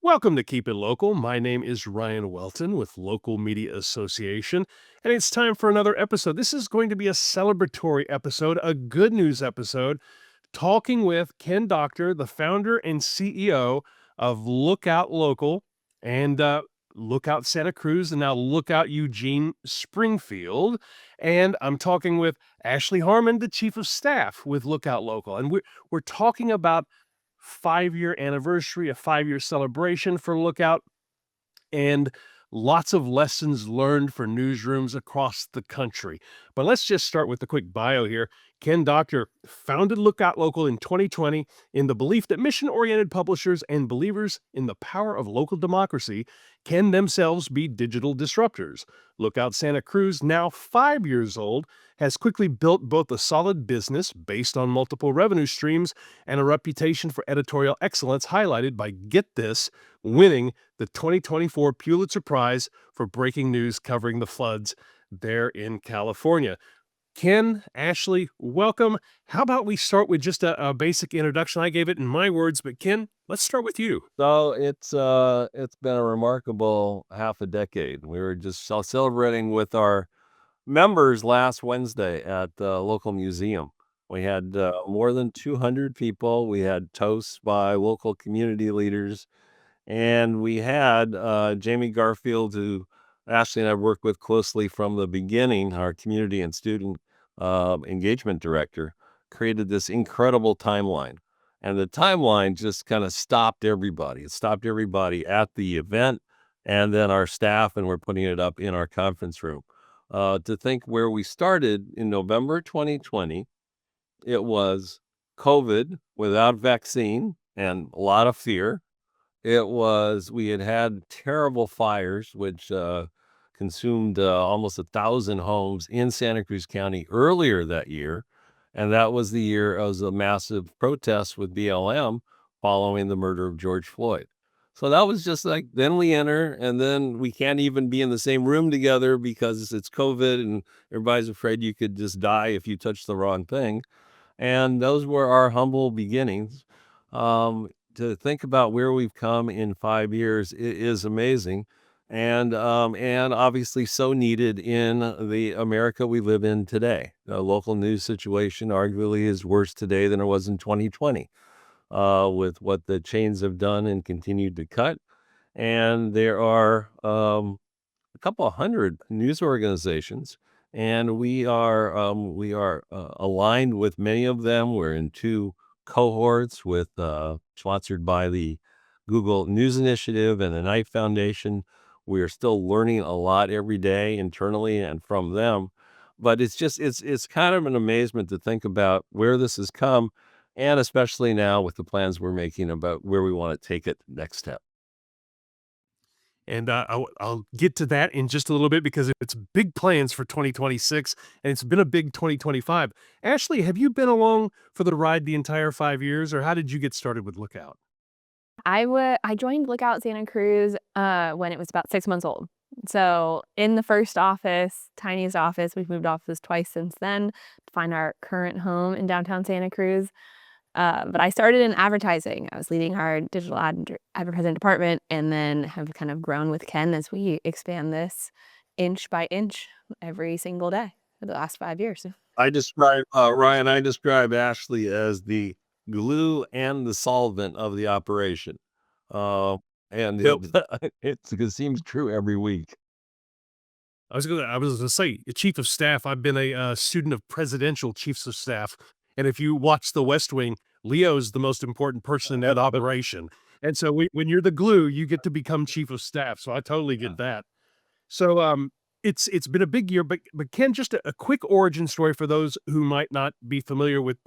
Welcome to Keep It Local. My name is Ryan Welton with Local Media Association, and it's time for another episode. This is going to be a celebratory episode, a good news episode, talking with Ken Doctor, the founder and CEO of Lookout Local and Lookout Santa Cruz, and now Lookout Eugene-Springfield. And I'm talking with Ashley Harmon, the chief of staff with Lookout Local, and we're talking about 5-year anniversary, a 5-year celebration for Lookout, and lots of lessons learned for newsrooms across the country. But let's just start with the quick bio here. Ken Doctor founded Lookout Local in 2020 in the belief that mission-oriented publishers and believers in the power of local democracy can themselves be digital disruptors. Lookout Santa Cruz, now 5 years old, has quickly built both a solid business based on multiple revenue streams and a reputation for editorial excellence highlighted by, get this, winning the 2024 Pulitzer Prize for breaking news covering the floods there in California. Ken, Ashley, welcome. How about we start with just a basic introduction? I gave it in my words, but Ken, let's start with you. So it's been a remarkable half a decade. We were just celebrating with our members last Wednesday at the local museum. We had more than 200 people. We had toasts by local community leaders, and we had Jamie Garfield, who Ashley and I worked with closely from the beginning, our community and student engagement director, created this incredible timeline. And the timeline just kind of stopped everybody. It stopped everybody at the event and then our staff, and we're putting it up in our conference room. To think where we started in November 2020, it was COVID without vaccine and a lot of fear. We had terrible fires, which consumed almost 1,000 homes in Santa Cruz County earlier that year. And that was the year it was a massive protest with BLM following the murder of George Floyd. So that was just like, then we enter, and then we can't even be in the same room together because it's COVID and everybody's afraid you could just die if you touch the wrong thing. And those were our humble beginnings. To think about where we've come in 5 years is amazing, and obviously so needed in the America we live in today. The local news situation arguably is worse today than it was in 2020, with what the chains have done and continued to cut. And there are a couple of hundred news organizations, and we are aligned with many of them. We're in two cohorts with sponsored by the Google News Initiative and the Knight Foundation. We are still learning a lot every day internally and from them, but it's kind of an amazement to think about where this has come, and especially now with the plans we're making about where we want to take it next step. And I'll get to that in just a little bit because it's big plans for 2026, and it's been a big 2025. Ashley, have you been along for the ride the entire 5 years, or how did you get started with Lookout? I joined Lookout Santa Cruz, when it was about 6 months old. So, in the first office, tiniest office, we've moved offices twice since then to find our current home in downtown Santa Cruz. But I started in advertising. I was leading our digital advertising department, and then have kind of grown with Ken as we expand this inch by inch every single day for the last 5 years. I describe Ashley as the glue and the solvent of the operation. Uh, and Yep. it seems true every week. I was gonna say, chief of staff. I've been a student of presidential chiefs of staff, and if you watch The West Wing, Leo's the most important person in that operation. And so when you're the glue, you get to become chief of staff. So I totally get that. So it's been a big year, but Ken, just a quick origin story for those who might not be familiar with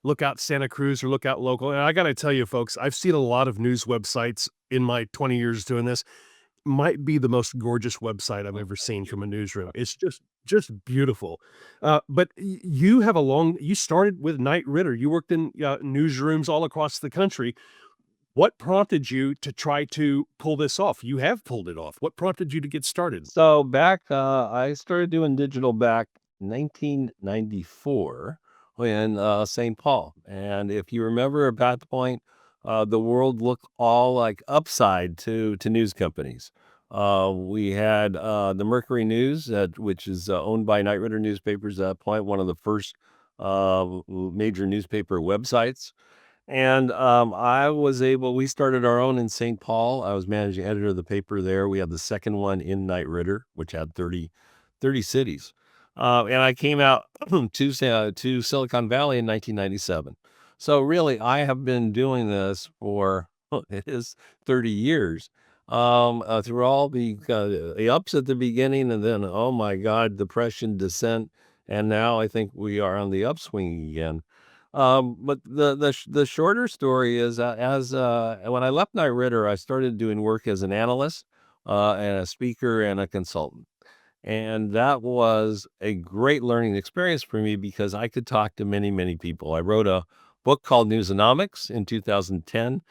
Lookout Santa Cruz or Lookout Local. And I got to tell you, folks, I've seen a lot of news websites in my 20 years doing this. Might be the most gorgeous website I've ever seen from a newsroom. It's just beautiful. But you started with Knight Ritter. You worked in newsrooms all across the country. What prompted you to try to pull this off? You have pulled it off. What prompted you to get started? So I started doing digital back 1994 in St. Paul. And if you remember at that point, the world looked all like upside to news companies. We had the Mercury News, which is owned by Night Ritter newspapers at that point, one of the first major newspaper websites. And we started our own in St. Paul. I was managing editor of the paper there. We had the second one in Night Ritter, which had 30 cities. And I came out to Silicon Valley in 1997. So really, I have been doing this for, it is 30 years. Through all the ups at the beginning, and then, oh my God, depression, descent. And now I think we are on the upswing again. But the shorter story is, when I left Knight Ridder, I started doing work as an analyst, and a speaker and a consultant. And that was a great learning experience for me because I could talk to many, many people. I wrote a book called Newsonomics in 2010.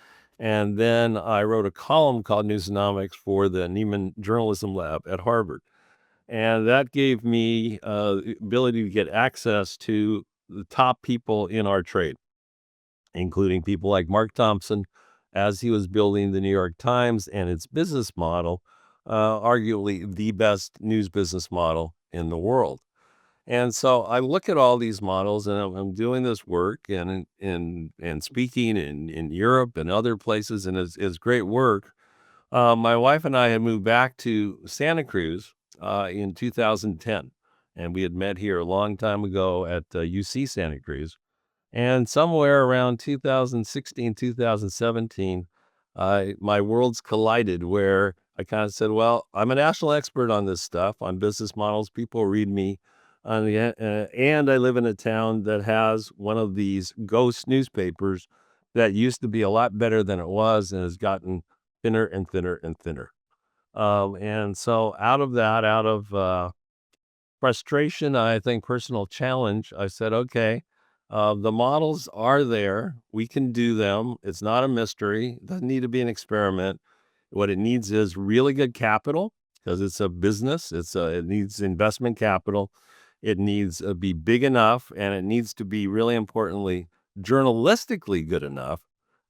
And then I wrote a column called Newsonomics for the Nieman Journalism Lab at Harvard. And that gave me the ability to get access to the top people in our trade, including people like Mark Thompson, as he was building the New York Times and its business model, arguably the best news business model in the world. And so I look at all these models, and I'm doing this work and speaking in Europe and other places, and it's great work. My wife and I had moved back to Santa Cruz in 2010, and we had met here a long time ago at UC Santa Cruz. And somewhere around 2016, 2017, my worlds collided where I kind of said, well, I'm a national expert on this stuff, on business models. People read me and I live in a town that has one of these ghost newspapers that used to be a lot better than it was and has gotten thinner and thinner and thinner. And so out of frustration, I think personal challenge, I said, okay, the models are there. We can do them. It's not a mystery. It doesn't need to be an experiment. What it needs is really good capital because it's a business. It needs investment capital. It needs to be big enough, and it needs to be, really importantly, journalistically good enough,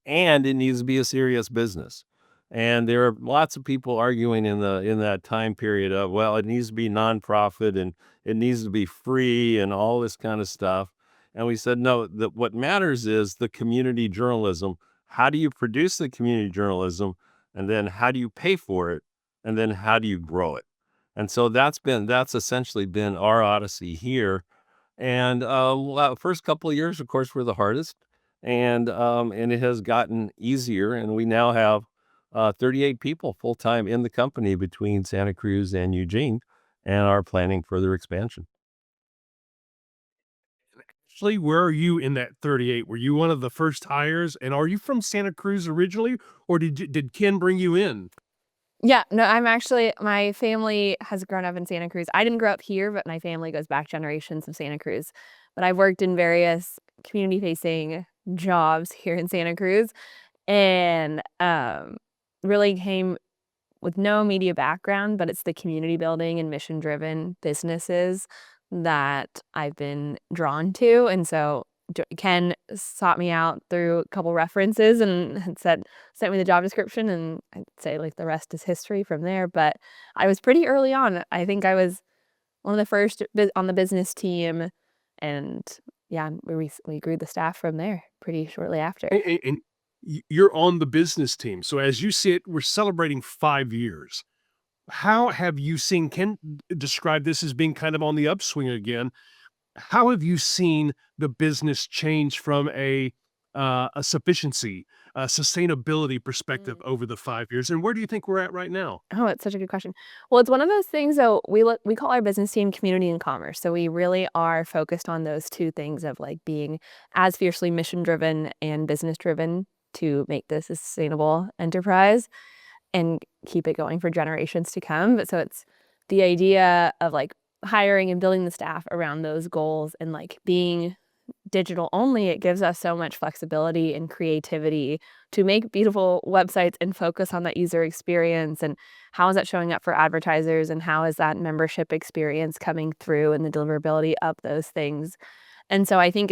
and it needs to be a serious business. And there are lots of people arguing in that time period of, well, it needs to be nonprofit and it needs to be free and all this kind of stuff. And we said, no, that what matters is the community journalism. How do you produce the community journalism? And then how do you pay for it? And then how do you grow it? And so that's essentially been our odyssey here. And first couple of years, of course, were the hardest, and it has gotten easier. And we now have 38 people full time in the company between Santa Cruz and Eugene, and are planning further expansion. Actually, where are you in that 38? Were you one of the first hires? And are you from Santa Cruz originally, or did Ken bring you in? Yeah, no, my family has grown up in Santa Cruz. I didn't grow up here, but my family goes back generations of Santa Cruz. But I've worked in various community-facing jobs here in Santa Cruz, and really came with no media background, but it's the community building and mission-driven businesses that I've been drawn to. And so Ken sought me out through a couple references and had sent me the job description, and I'd say like the rest is history from there. But I was pretty early on. I think I was one of the first on the business team, and yeah, we grew the staff from there pretty shortly after. And you're on the business team. So as you see it, we're celebrating 5 years. How have you seen Ken describe this as being kind of on the upswing again? How have you seen the business change from a sufficiency, a sustainability perspective Mm. over the 5 years? And where do you think we're at right now? Oh, it's such a good question. Well, it's one of those things, though, we call our business team community and commerce. So we really are focused on those two things of like being as fiercely mission driven and business driven to make this a sustainable enterprise and keep it going for generations to come. But so it's the idea of like hiring and building the staff around those goals, and like being digital only, it gives us so much flexibility and creativity to make beautiful websites and focus on that user experience, and how is that showing up for advertisers, and how is that membership experience coming through, and the deliverability of those things. And so I think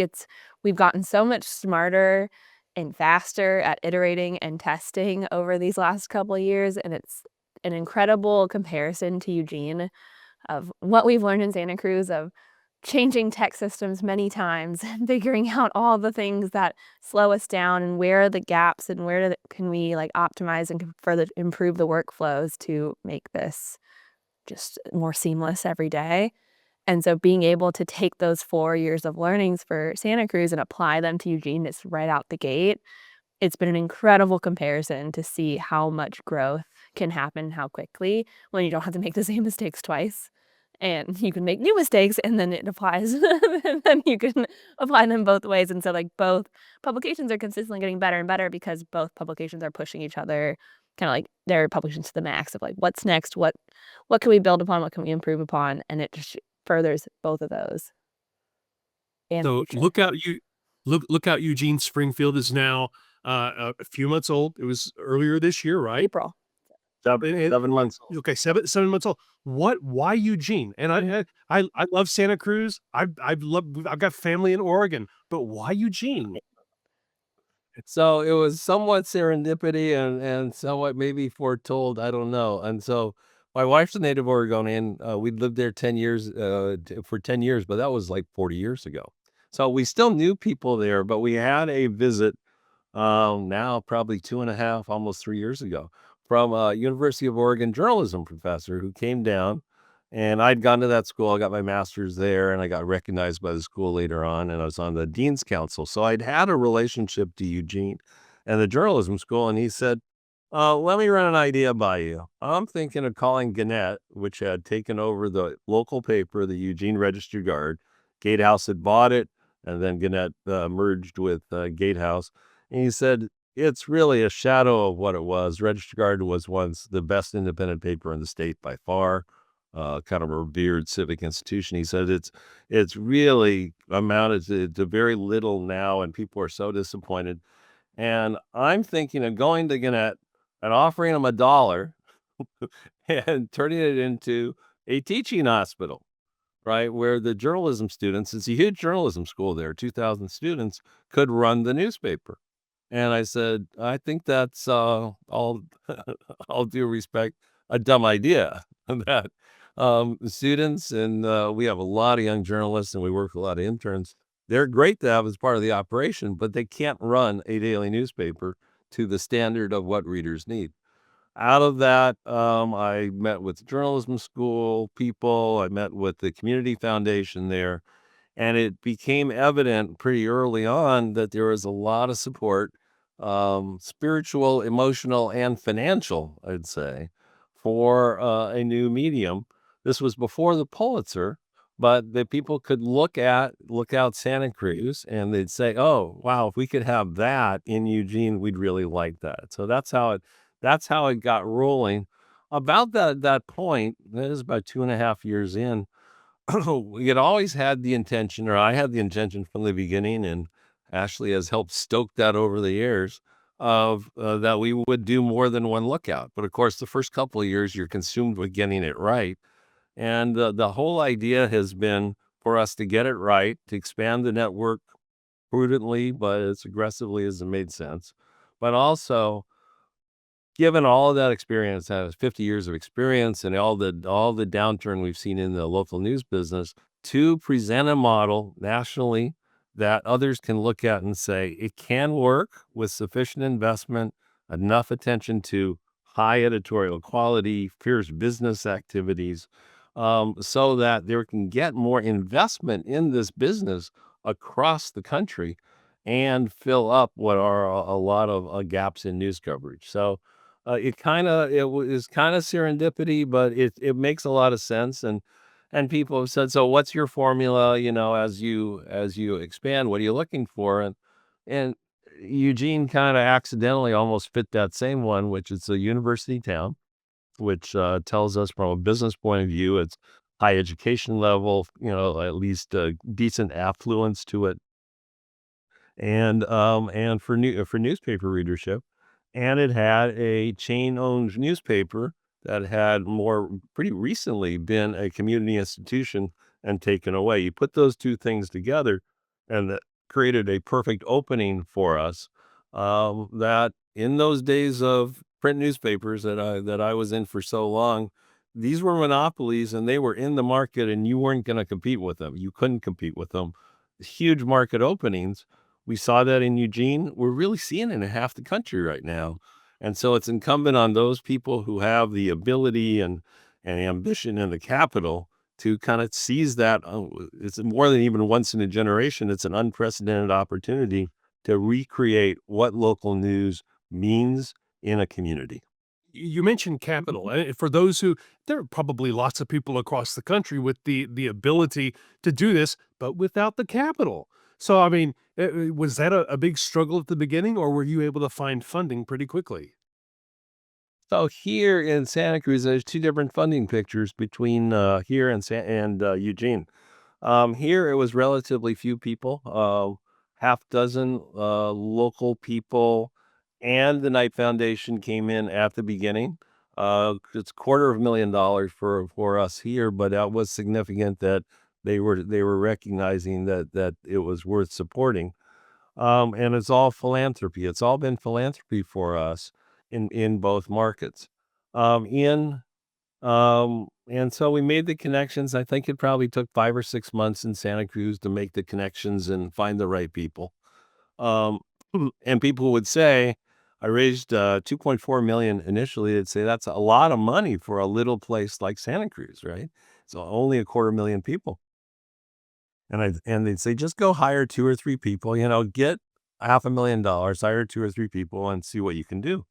we've gotten so much smarter and faster at iterating and testing over these last couple of years, and it's an incredible comparison to Eugene of what we've learned in Santa Cruz of changing tech systems many times and figuring out all the things that slow us down and where are the gaps and where can we like optimize and further improve the workflows to make this just more seamless every day. And so being able to take those 4 years of learnings for Santa Cruz and apply them to Eugene just right out the gate, it's been an incredible comparison to see how much growth can happen, how quickly, when you don't have to make the same mistakes twice. And you can make new mistakes and then it applies, and then you can apply them both ways. And so, like, both publications are consistently getting better and better because both publications are pushing each other, kind of like their publications to the max of like, what's next? What can we build upon? What can we improve upon? And it just furthers both of those. And So future. Lookout Eugene-Springfield is now a few months old. It was earlier this year, right? April. Seven, 7 months old. Okay, 7 months old. Why Eugene? And I love Santa Cruz. I've got family in Oregon, but why Eugene? So it was somewhat serendipity and somewhat maybe foretold, I don't know. And so my wife's a native Oregonian. We'd lived there 10 years, for 10 years, but that was like 40 years ago. So we still knew people there, but we had a visit now probably 2.5, almost 3 years ago from a University of Oregon journalism professor who came down. And I'd gone to that school. I got my master's there and I got recognized by the school later on. And I was on the dean's council. So I'd had a relationship to Eugene and the journalism school. And he said, let me run an idea by you. I'm thinking of calling Gannett, which had taken over the local paper, the Eugene Register Guard. Gatehouse had bought it, and then Gannett merged with Gatehouse. And he said, it's really a shadow of what it was. Register Guard was once the best independent paper in the state by far, kind of a revered civic institution. He said it's really amounted to very little now, and people are so disappointed. And I'm thinking of going to Gannett and offering him $1 and turning it into a teaching hospital, right? Where the journalism students, it's a huge journalism school there, 2,000 students, could run the newspaper. And I said, I think that's all due respect, a dumb idea. That students, and we have a lot of young journalists and we work with a lot of interns. They're great to have as part of the operation, but they can't run a daily newspaper to the standard of what readers need. Out of that, I met with the journalism school people. I met with the community foundation there. And it became evident pretty early on that there was a lot of support, spiritual, emotional, and financial, I'd say, for a new medium. This was before the Pulitzer, but that people could look out Santa Cruz and they'd say, oh, wow, if we could have that in Eugene, we'd really like that. So that's how it got rolling. About that point, that is about 2.5 years in. We had always had the intention, or I had the intention from the beginning, and Ashley has helped stoke that over the years, of that we would do more than one lookout. But of course, the first couple of years, you're consumed with getting it right. And the whole idea has been for us to get it right, to expand the network prudently, but as aggressively as it made sense. But also, given all of that experience, 50 years of experience and all the downturn we've seen in the local news business, to present a model nationally that others can look at and say it can work with sufficient investment, enough attention to high editorial quality, fierce business activities, so that there can get more investment in this business across the country and fill up what are a lot of gaps in news coverage. So it is kind of serendipity, but it makes a lot of sense. And people have said, so what's your formula? As you expand, what are you looking for? And Eugene kind of accidentally almost fit that same one, which is a university town, which tells us from a business point of view, it's high education level, at least decent affluence to it, and for newspaper readership. And it had a chain-owned newspaper that had pretty recently been a community institution and taken away. You put those two things together, and that created a perfect opening for us. that in those days of print newspapers that I was in for so long, these were monopolies and they were in the market and you weren't going to compete with them. You couldn't compete with them. Huge market openings. We saw that in Eugene. We're really seeing it in half the country right now. And so it's incumbent on those people who have the ability and ambition and the capital to kind of seize that. It's more than even once in a generation. It's an unprecedented opportunity to recreate what local news means in a community. You mentioned capital. For those who, there are probably lots of people across the country with the ability to do this, but without the capital. So, I mean, was that a big struggle at the beginning, or were you able to find funding pretty quickly? So here in Santa Cruz, there's two different funding pictures between here and Eugene. Here it was relatively few people, half dozen local people, and the Knight Foundation came in at the beginning. It's $250,000 for us here, but that was significant that they were recognizing that it was worth supporting. And it's all philanthropy. It's all been philanthropy for us in both markets. In And so we made the connections. I think it probably took 5 or 6 months in Santa Cruz to make the connections and find the right people. Um, and people would say, I raised 2.4 million initially. They'd say that's a lot of money for a little place like Santa Cruz, right? So only a 250,000 people. And they'd say, just go hire 2 or 3 people, get $500,000, hire 2 or 3 people and see what you can do.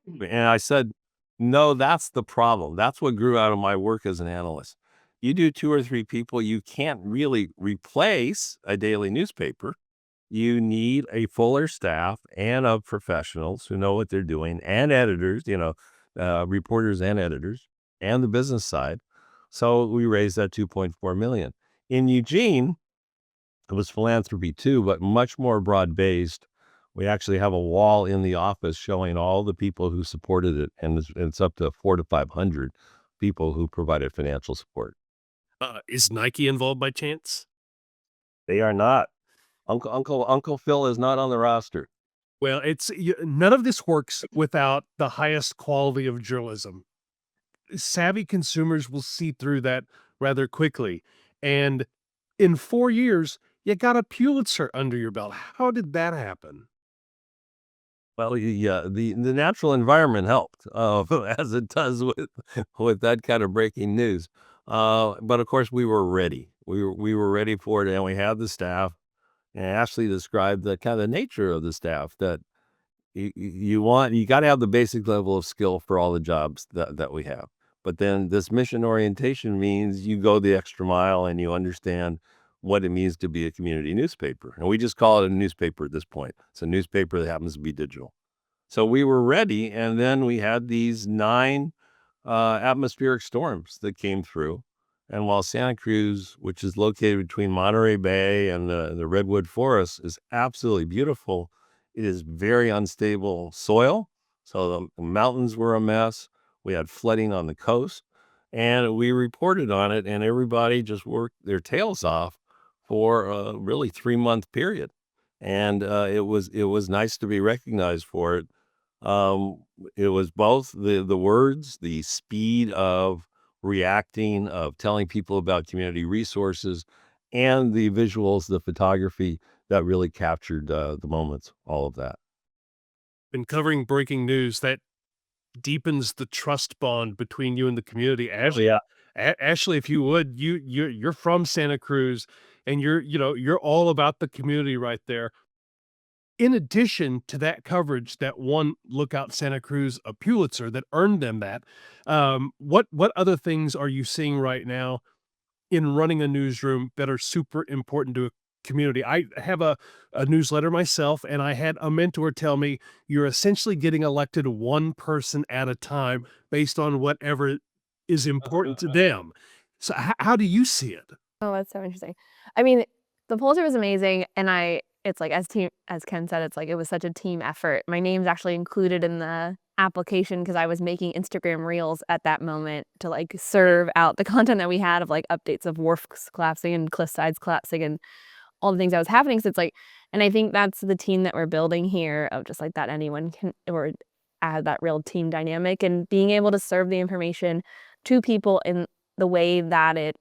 And I said, no, that's the problem. That's what grew out of my work as an analyst. You do 2 or 3 people, you can't really replace a daily newspaper. You need a fuller staff and of professionals who know what they're doing and editors, reporters and editors and the business side. So we raised that 2.4 million. In Eugene, it was philanthropy too, but much more broad-based. We actually have a wall in the office showing all the people who supported it, and it's up to 400 to 500 people who provided financial support. Is Nike involved by chance? They are not. Uncle Phil is not on the roster. Well, none of this works without the highest quality of journalism. Savvy consumers will see through that rather quickly. And in 4 years, you got a Pulitzer under your belt. How did that happen? Well, yeah, the natural environment helped, as it does with that kind of breaking news. But of course, we were ready. We were ready for it, and we had the staff. And Ashley described the kind of nature of the staff that you got to have the basic level of skill for all the jobs that we have. But then this mission orientation means you go the extra mile and you understand what it means to be a community newspaper. And we just call it a newspaper at this point. It's a newspaper that happens to be digital. So we were ready, and then we had these 9 atmospheric storms that came through. And while Santa Cruz, which is located between Monterey Bay and the Redwood Forest, is absolutely beautiful, it is very unstable soil. So the mountains were a mess. We had flooding on the coast, and we reported on it, and everybody just worked their tails off for a really 3-month period. And it was nice to be recognized for it. Um, it was both the words, the speed of reacting, of telling people about community resources, and the visuals, the photography that really captured the moments, all of that. Been covering breaking news that deepens the trust bond between you and the community. Oh, yeah. Ashley, if you would, you're from Santa Cruz, and you're all about the community right there. In addition to that coverage that won Lookout Santa Cruz a Pulitzer that earned them that, what other things are you seeing right now in running a newsroom that are super important to a community? I have a newsletter myself, and I had a mentor tell me you're essentially getting elected one person at a time based on whatever is important to them. So how do you see it? Oh, that's so interesting. I mean, the Pulitzer was amazing, and it's like as Ken said, it's like it was such a team effort. My name's actually included in the application because I was making Instagram reels at that moment to like serve out the content that we had of like updates of wharfs collapsing and cliff sides collapsing and all the things that was happening. So it's like, and I think that's the team that we're building here of just like that anyone can, or add that real team dynamic and being able to serve the information to people in the way that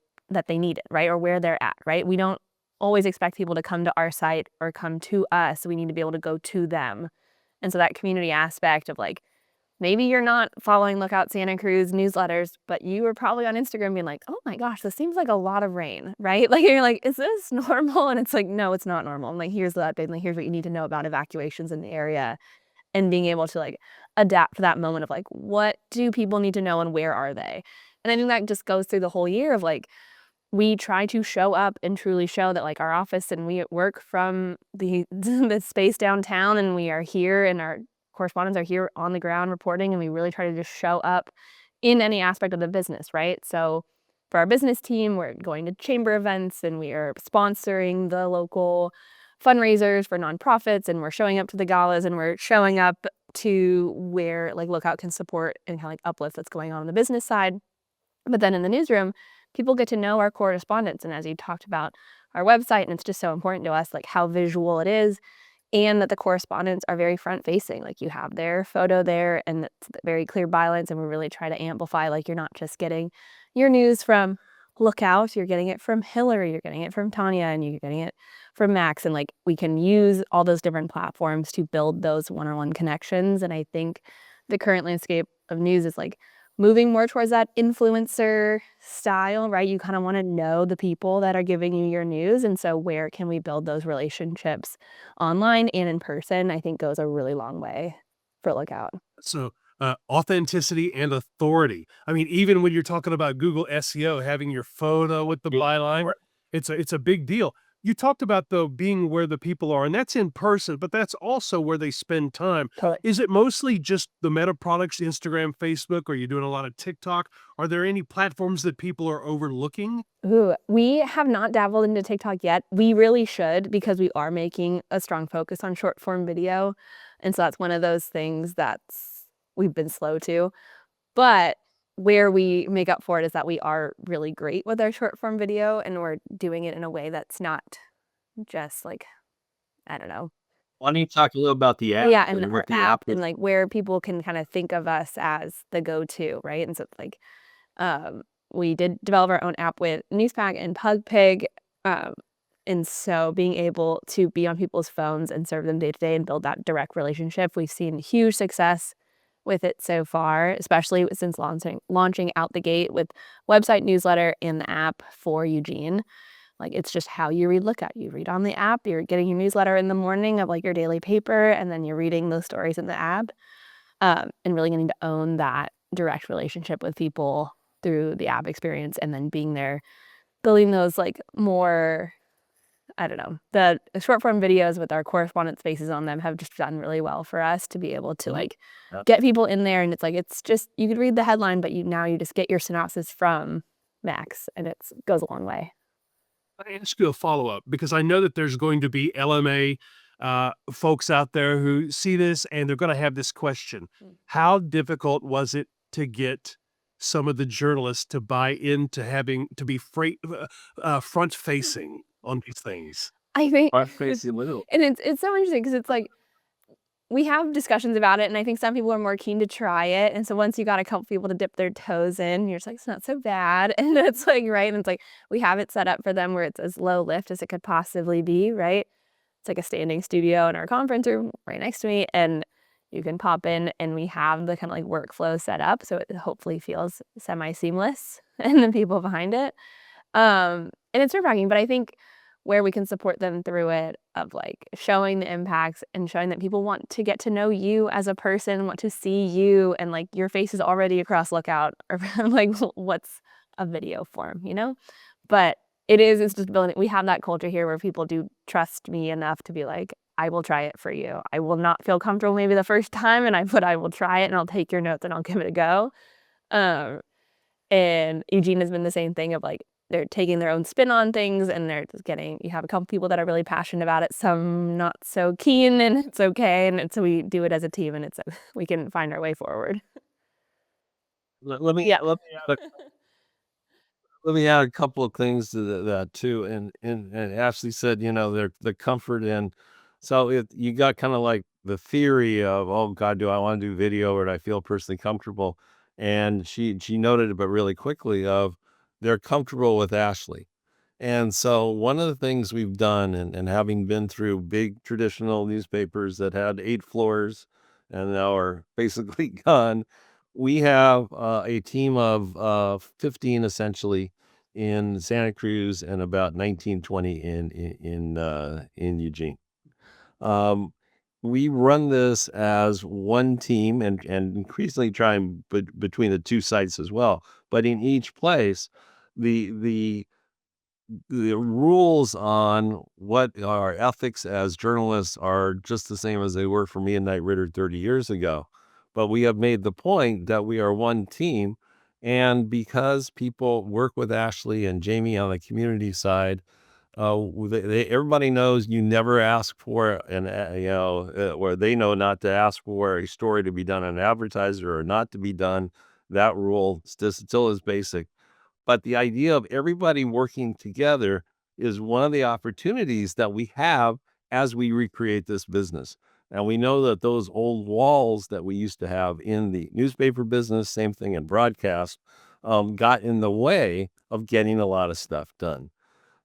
they need it, right? Or where they're at, right? We don't always expect people to come to our site or come to us. We need to be able to go to them. And so that community aspect of like, maybe you're not following Lookout Santa Cruz newsletters, but you were probably on Instagram being like, oh my gosh, this seems like a lot of rain, right? Like you're like, is this normal? And it's like, no, it's not normal. And like, here's the update, like here's what you need to know about evacuations in the area. And being able to like adapt to that moment of like, what do people need to know and where are they? And I think that just goes through the whole year of like, we try to show up and truly show that like our office and we work from the space downtown and we are here and our correspondents are here on the ground reporting, and we really try to just show up in any aspect of the business, right? So for our business team, we're going to chamber events and we are sponsoring the local fundraisers for nonprofits, and we're showing up to the galas, and we're showing up to where like Lookout can support and kind of like uplift what's going on the business side. But then in the newsroom, people get to know our correspondents, and as you talked about our website, and it's just so important to us like how visual it is, and that the correspondents are very front facing. Like you have their photo there and it's very clear bylines, and we really try to amplify like you're not just getting your news from Lookout, you're getting it from Hillary, you're getting it from Tanya, and you're getting it from Max. And like we can use all those different platforms to build those one-on-one connections. And I think the current landscape of news is like moving more towards that influencer style, right? You kind of want to know the people that are giving you your news. And so where can we build those relationships online and in person, I think goes a really long way for Lookout. So authenticity and authority. I mean, even when you're talking about Google SEO, having your photo with the byline, it's a big deal. You talked about though being where the people are, and that's in person, but that's also where they spend time. Totally. Is it mostly just the Meta products, Instagram, Facebook? Or are you doing a lot of TikTok? Are there any platforms that people are overlooking? Ooh, we have not dabbled into TikTok yet. We really should, because we are making a strong focus on short form video. And so that's one of those things we've been slow to. But where we make up for it is that we are really great with our short form video, and we're doing it in a way that's not just like, I don't know. Why don't you talk a little about the app? Yeah, and and our what the app app is? and like where people can kind of think of us as the go-to, right? And so it's like we did develop our own app with Newspack and PugPig. And so being able to be on people's phones and serve them day to day and build that direct relationship, we've seen huge success with it so far, especially since launching out the gate with website, newsletter, and the app for Eugene. Like it's just how you read Lookout. You read on the app, you're getting your newsletter in the morning of like your daily paper, and then you're reading those stories in the app. And really getting to own that direct relationship with people through the app experience, and then being there, building those like more, I don't know, the short form videos with our correspondent spaces on them have just done really well for us to be able to like get people in there. And it's like, it's just, you could read the headline, but you just get your synopsis from Max, and it goes a long way. Let me ask you a follow-up, because I know that there's going to be LMA folks out there who see this and they're going to have this question. How difficult was it to get some of the journalists to buy into having to be front-facing on these things? I think, Front-facing little. and it's so interesting because it's like, we have discussions about it, and I think some people are more keen to try it. And so once you got a couple people to dip their toes in, you're just like, it's not so bad. And it's like, right. And it's like, we have it set up for them where it's as low lift as it could possibly be, right? It's like a standing studio in our conference room right next to me, and you can pop in, and we have the kind of like workflow set up so it hopefully feels semi-seamless and the people behind it. And it's nerve-wracking, but I think where we can support them through it of like showing the impacts and showing that people want to get to know you as a person, want to see you, and like your face is already across Lookout, or like what's a video form, But it's just building. We have that culture here where people do trust me enough to be like, I will try it for you. I will not feel comfortable maybe the first time, but I will try it, and I'll take your notes and I'll give it a go. And Eugene has been the same thing of like, they're taking their own spin on things, and they're just you have a couple people that are really passionate about it, some not so keen, and it's okay. And so we do it as a team, and we can find our way forward. Let me Yeah. let me Let me add a couple of things to that too. And Ashley said, the comfort in. So you got kind of like the theory of, oh God, do I want to do video or do I feel personally comfortable? And she noted it, but really quickly of they're comfortable with Ashley. And so one of the things we've done, and having been through big traditional newspapers that had 8 floors and now are basically gone, we have a team of 15 essentially in Santa Cruz and about 19, 20 in Eugene. Um, we run this as one team and increasingly trying between the two sites as well. But in each place, the the the rules on what our ethics as journalists are just the same as they were for me and Knight Ridder 30 years ago. But we have made the point that we are one team. And because people work with Ashley and Jamie on the community side, everybody knows you never ask for where they know not to ask for a story to be done on an advertiser or not to be done. That rule still is basic. But the idea of everybody working together is one of the opportunities that we have as we recreate this business. And we know that those old walls that we used to have in the newspaper business, same thing in broadcast, got in the way of getting a lot of stuff done.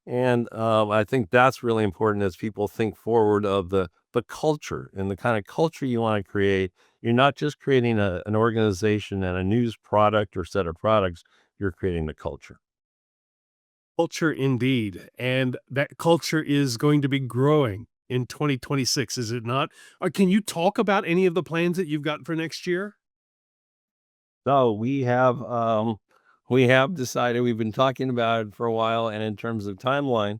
And I think that's really important as people think forward of the culture and the kind of culture you want to create. You're not just creating an organization and a news product or set of products, you're creating the culture. Culture indeed. And that culture is going to be growing in 2026, is it not? Can you talk about any of the plans that you've got for next year? So we have decided we've been talking about it for a while, and in terms of timeline,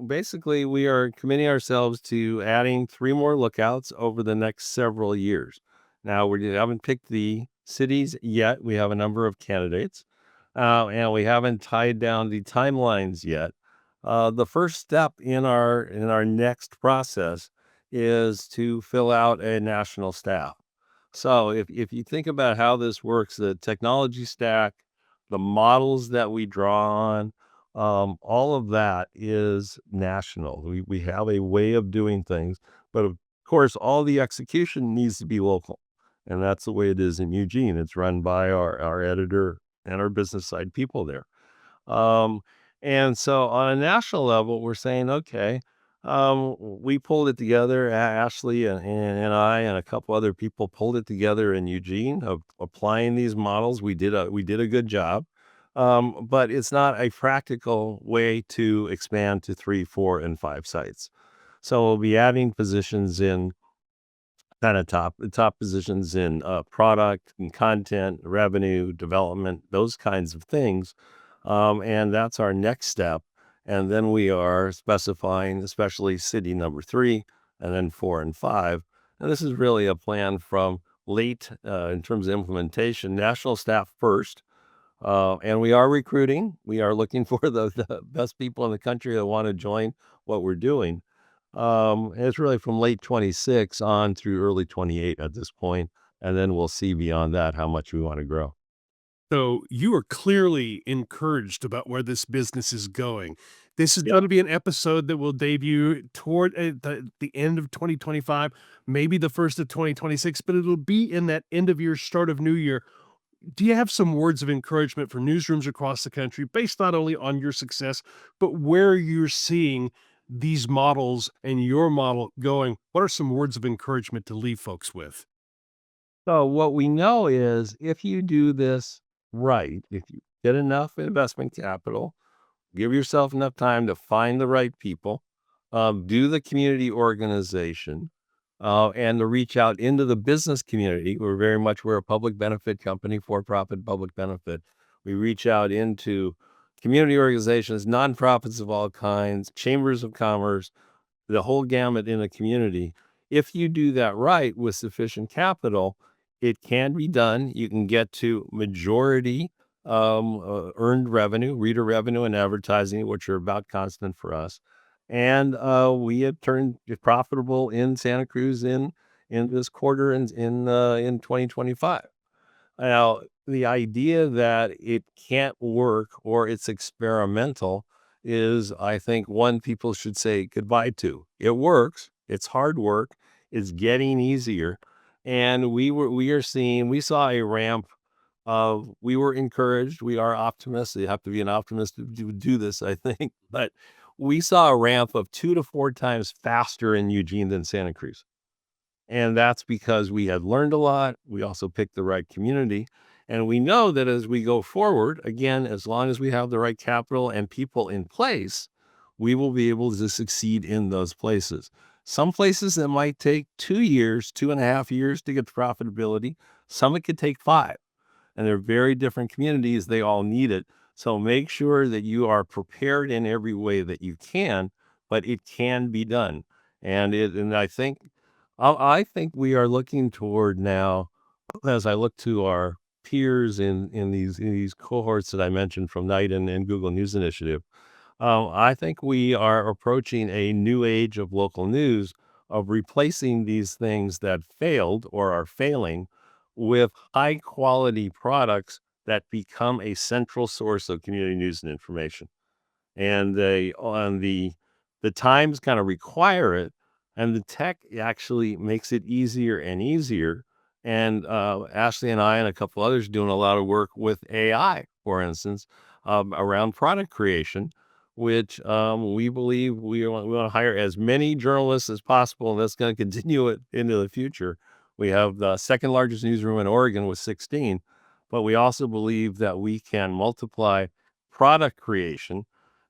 basically we are committing ourselves to adding 3 more lookouts over the next several years. Now we haven't picked the cities yet. We have a number of candidates, and we haven't tied down the timelines yet. The first step in our next process is to fill out a national staff. So if you think about how this works, the technology stack, the models that we draw on, all of that is national. We have a way of doing things, but of course, all the execution needs to be local. And that's the way it is in Eugene. It's run by our editor and our business side people there. Um, and so on a national level, we're saying, okay, we pulled it together. Ashley and I and a couple other people pulled it together in Eugene of applying these models. We did a good job, but it's not a practical way to expand to 3, 4, and 5 sites. So we'll be adding positions in kind of top positions in product and content, revenue, development, those kinds of things. And that's our next step. And then we are specifying, especially city number 3, and then 4 and 5. And this is really a plan from late in terms of implementation, national staff first. And we are recruiting. We are looking for the best people in the country that want to join what we're doing. And it's really from late 26 on through early 28 at this point, and then we'll see beyond that how much we want to grow. So you are clearly encouraged about where this business is going. This is Yeah. going to be an episode that will debut toward the end of 2025, maybe the first of 2026, but it'll be in that end of year, start of new year. Do you have some words of encouragement for newsrooms across the country based not only on your success, but where you're seeing these models and your model going? What are some words of encouragement to leave folks with? So what we know is if you do this right, if you get enough investment capital, give yourself enough time to find the right people, do the community organization, and to reach out into the business community. We're a public benefit company, for-profit public benefit. We reach out into community organizations, nonprofits of all kinds, chambers of commerce, the whole gamut in a community. If you do that right with sufficient capital, it can be done. You can get to majority earned revenue, reader revenue, and advertising, which are about constant for us. And we have turned it profitable in Santa Cruz in this quarter in 2025. Now, the idea that it can't work or it's experimental is, I think, one people should say goodbye to. It works. It's hard work. It's getting easier. And we saw a ramp of, we were encouraged. We are optimists. You have to be an optimist to do this, I think. But we saw a ramp of 2 to 4 times faster in Eugene than Santa Cruz. And that's because we had learned a lot. We also picked the right community. And we know that as we go forward, again, as long as we have the right capital and people in place, we will be able to succeed in those places. Some places that might take 2 years, 2.5 years to get to profitability. Some it could take 5. And they're very different communities. They all need it. So make sure that you are prepared in every way that you can, but it can be done. And I think we are looking toward now, as I look to our peers in these cohorts that I mentioned from Knight and Google News Initiative. I think we are approaching a new age of local news, of replacing these things that failed or are failing with high quality products that become a central source of community news and information. And the times kind of require it, and the tech actually makes it easier and easier. And Ashley and I and a couple others doing a lot of work with AI, for instance, around product creation, which we believe we want to hire as many journalists as possible, and that's going to continue it into the future. We have the second largest newsroom in Oregon with 16, but we also believe that we can multiply product creation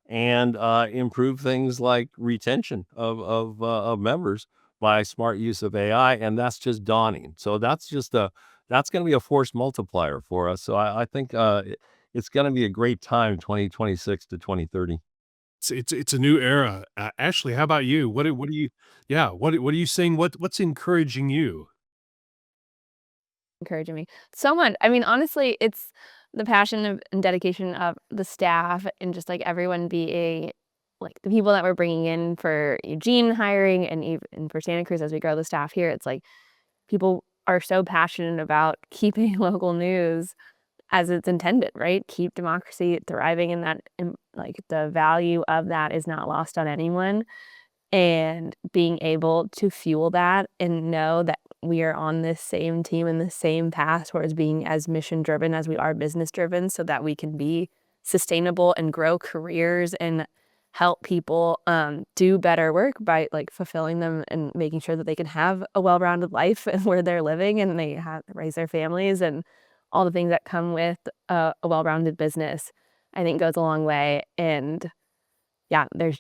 and improve things like retention of members by smart use of AI, and that's just dawning. So that's going to be a force multiplier for us. So I think it's going to be a great time, 2026 to 2030. It's a new era. Ashley, how about you? What do you yeah, what are you seeing? What's encouraging you? Encouraging me so much. I mean, honestly, it's the passion and dedication of the staff and just like everyone being like the people that we're bringing in for Eugene hiring and even for Santa Cruz as we grow the staff here. It's like people are so passionate about keeping local news as it's intended, right? Keep democracy thriving, and that, and like the value of that is not lost on anyone. And being able to fuel that and know that we are on this same team and the same path towards being as mission driven as we are business driven, so that we can be sustainable and grow careers and help people do better work by like fulfilling them and making sure that they can have a well-rounded life and where they're living and they raise their families and all the things that come with a well-rounded business, I think goes a long way. And yeah, there's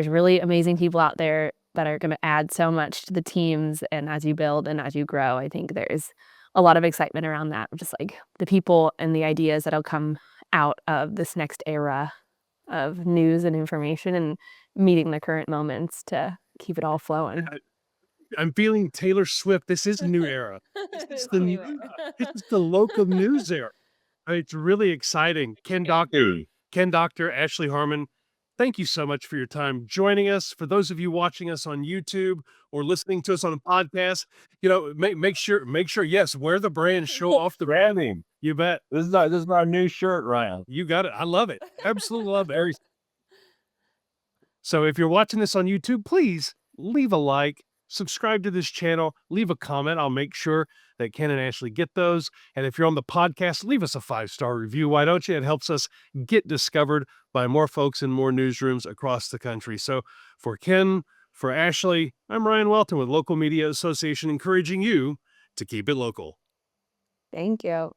really amazing people out there that are gonna add so much to the teams, and as you build and as you grow, I think there's a lot of excitement around that, just like the people and the ideas that'll come out of this next era of news and information and meeting the current moments to keep it all flowing. I'm feeling Taylor Swift. This is a new era. This is the new this is the local news era. It's really exciting. Ken Doctor, Ashley Harmon, thank you so much for your time joining us. For those of you watching us on YouTube or listening to us on a podcast, make sure, yes, wear the brand, show off the Branding. you bet. This is our new shirt, Ryan. You got it. I love it. Absolutely love it. So if you're watching this on YouTube, please leave a like, subscribe to this channel, leave a comment. I'll make sure that Ken and Ashley get those. And if you're on the podcast, leave us a 5-star review. Why don't you? It helps us get discovered by more folks in more newsrooms across the country. So for Ken, for Ashley, I'm Ryan Welton with Local Media Association, encouraging you to keep it local. Thank you.